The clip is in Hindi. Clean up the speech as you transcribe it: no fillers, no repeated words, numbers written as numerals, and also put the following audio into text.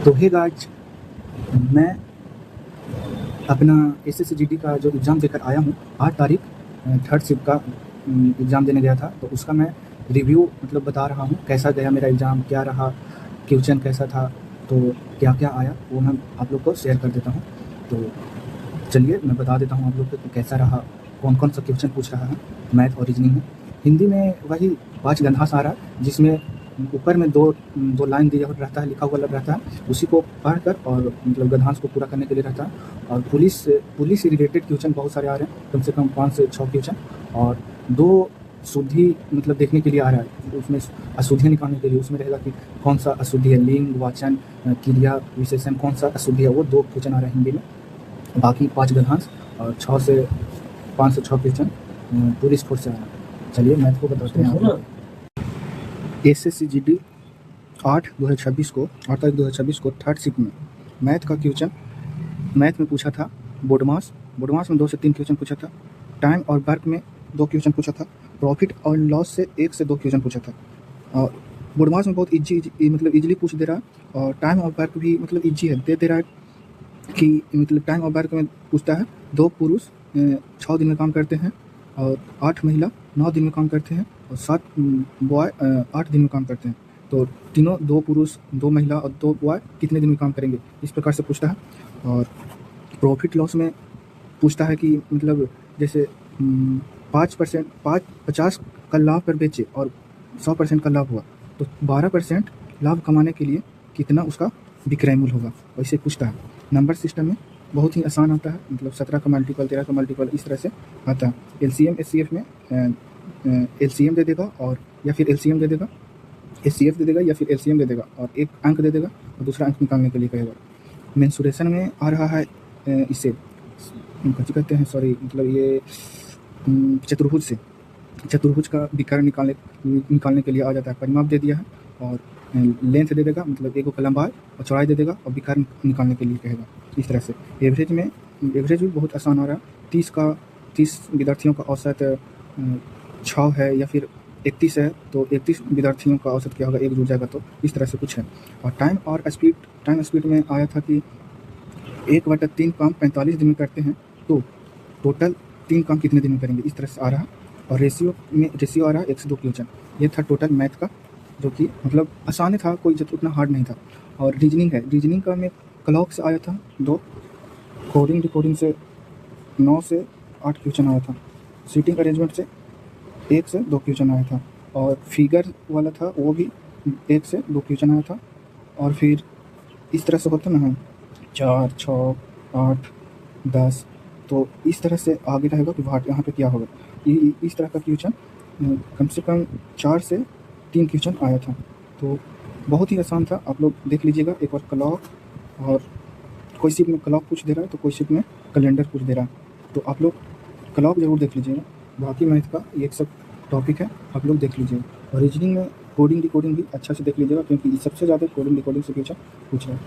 तो हे गाइस, मैं अपना एसएससीजीडी का जो एग्ज़ाम देकर आया हूँ 8 तारीख थर्ड शिफ्ट का एग्ज़ाम देने गया था। तो उसका मैं रिव्यू मतलब बता रहा हूँ, कैसा गया मेरा एग्ज़ाम, क्या रहा, क्वेश्चन कैसा था, तो क्या क्या आया वो मैं आप लोग को शेयर कर देता हूँ। तो चलिए मैं बता देता हूँ आप लोग को कि कैसा रहा, कौन कौन सा क्वेश्चन पूछ रहा है मैथ और रीजनिंग में। हिंदी में वही 5 गंधास आ रहा है, जिसमें ऊपर में दो लाइन दिया रहता है, लिखा हुआ रहता है, उसी को पढ़कर और मतलब गद्यांश को पूरा करने के लिए रहता है। और पुलिस से रिलेटेड क्वेश्चन बहुत सारे आ रहे हैं, कम से कम 5 से 6 क्वेश्चन। और 2 शुद्धि मतलब देखने के लिए आ रहा है, उसमें अशुद्धियाँ निकालने के लिए उसमें रहेगा कि कौन सा अशुद्धि है, लिंग, वाचन, क्रिया, विशेषण, कौन सा अशुद्धि है, वो 2 क्वेश्चन आ रहे हैं हिंदी में। बाकी 5 गद्यांश और 5 से 6 क्वेश्चन पुलिस फोर्स से आ रहा है। चलिए मैथ को बताते हैं। एसएससीजीडी 8 तारीख 2026 को थर्ड शिफ्ट में मैथ का क्वेश्चन मैथ में पूछा था। बोडमास में 2 से 3 क्वेश्चन पूछा था। टाइम और वर्क में 2 क्वेश्चन पूछा था। प्रॉफिट और लॉस से 1 से 2 क्वेश्चन पूछा था। और बोडमास में बहुत मतलब इजीली पूछ दे रहा है। और टाइम और वर्क भी मतलब इजी है, दे रहा है कि मतलब टाइम और वर्क में पूछता है 2 पुरुष 6 दिन में काम करते हैं और 8 महिला 9 दिन में काम करते हैं और 7 बॉय 8 दिन में काम करते हैं। तो तीनों 2 पुरुष 2 महिला और 2 बॉय कितने दिन में काम करेंगे, इस प्रकार से पूछता है। और प्रॉफिट लॉस में पूछता है कि मतलब जैसे 50 का लाभ पर बेचे और 100% का लाभ हुआ तो 12% लाभ कमाने के लिए कितना उसका विक्रय मूल्य होगा, वैसे पूछता है। नंबर सिस्टम में बहुत ही आसान आता है, मतलब 17 का मल्टीपल, 13 का मल्टीपल, इस तरह से आता है। एलसीएम एचसीएफ में एलसीएम दे देगा और या फिर एलसीएम दे देगा, एचसीएफ दे देगा या फिर एलसीएम दे देगा और एक अंक दे देगा और दूसरा अंक निकालने के लिए कहेगा। मेंसुरेशन में आ रहा है इसे कैसे कहते हैं, सॉरी मतलब ये चतुर्भुज का विकर्ण निकालने के लिए आ जाता है। परिमाप दे दिया है और लेंथ दे देगा, मतलब एक को लंबाई और चौड़ाई दे देगा और विकर्ण निकालने के लिए कहेगा। इस तरह से एवरेज भी बहुत आसान आ रहा है। 30 विद्यार्थियों का औसत 6 है या फिर 31 है तो 31 विद्यार्थियों का औसत क्या होगा, 1 जुड़ जाएगा, तो इस तरह से कुछ है। और टाइम स्पीड में आया था कि 1/3 काम 45 दिन में करते हैं तो टोटल 3 काम कितने दिन में करेंगे, इस तरह से आ रहा है। और रेशियो आ रहा है 1 से 2 क्वेश्चन। ये था टोटल मैथ का, जो कि मतलब आसान था, कोई उतना हार्ड नहीं था। और रीजनिंग का में क्लॉक से आया था 2, कोडिंग से 9 से 8 क्वेश्चन आया था। सीटिंग अरेंजमेंट से 1 से 2 क्वेश्चन आया था। और फिगर वाला था वो भी 1 से 2 क्वेश्चन आया था। और फिर इस तरह से होता ना 4, 6, 8, 10, तो इस तरह से आगे रहेगा कि यहाँ पे क्या होगा। इस तरह का क्वेश्चन कम से कम 4 से 3 क्वेश्चन आया था। तो बहुत ही आसान था, आप लोग देख लीजिएगा एक बार। क्लॉक और कोई शिफ्ट में क्लॉक पूछ दे रहा है तो कोई शिफ्ट में कैलेंडर पूछ दे रहा है, तो आप लोग क्लॉक ज़रूर देख लीजिएगा। बाकी मैथ का ये सब टॉपिक है, आप लोग देख लीजिएगा। और रीजनिंग में कोडिंग डिकोडिंग भी अच्छा से देख लीजिएगा, क्योंकि सबसे ज़्यादा कोडिंग डिकोडिंग से क्वेश्चन पूछ रहा है।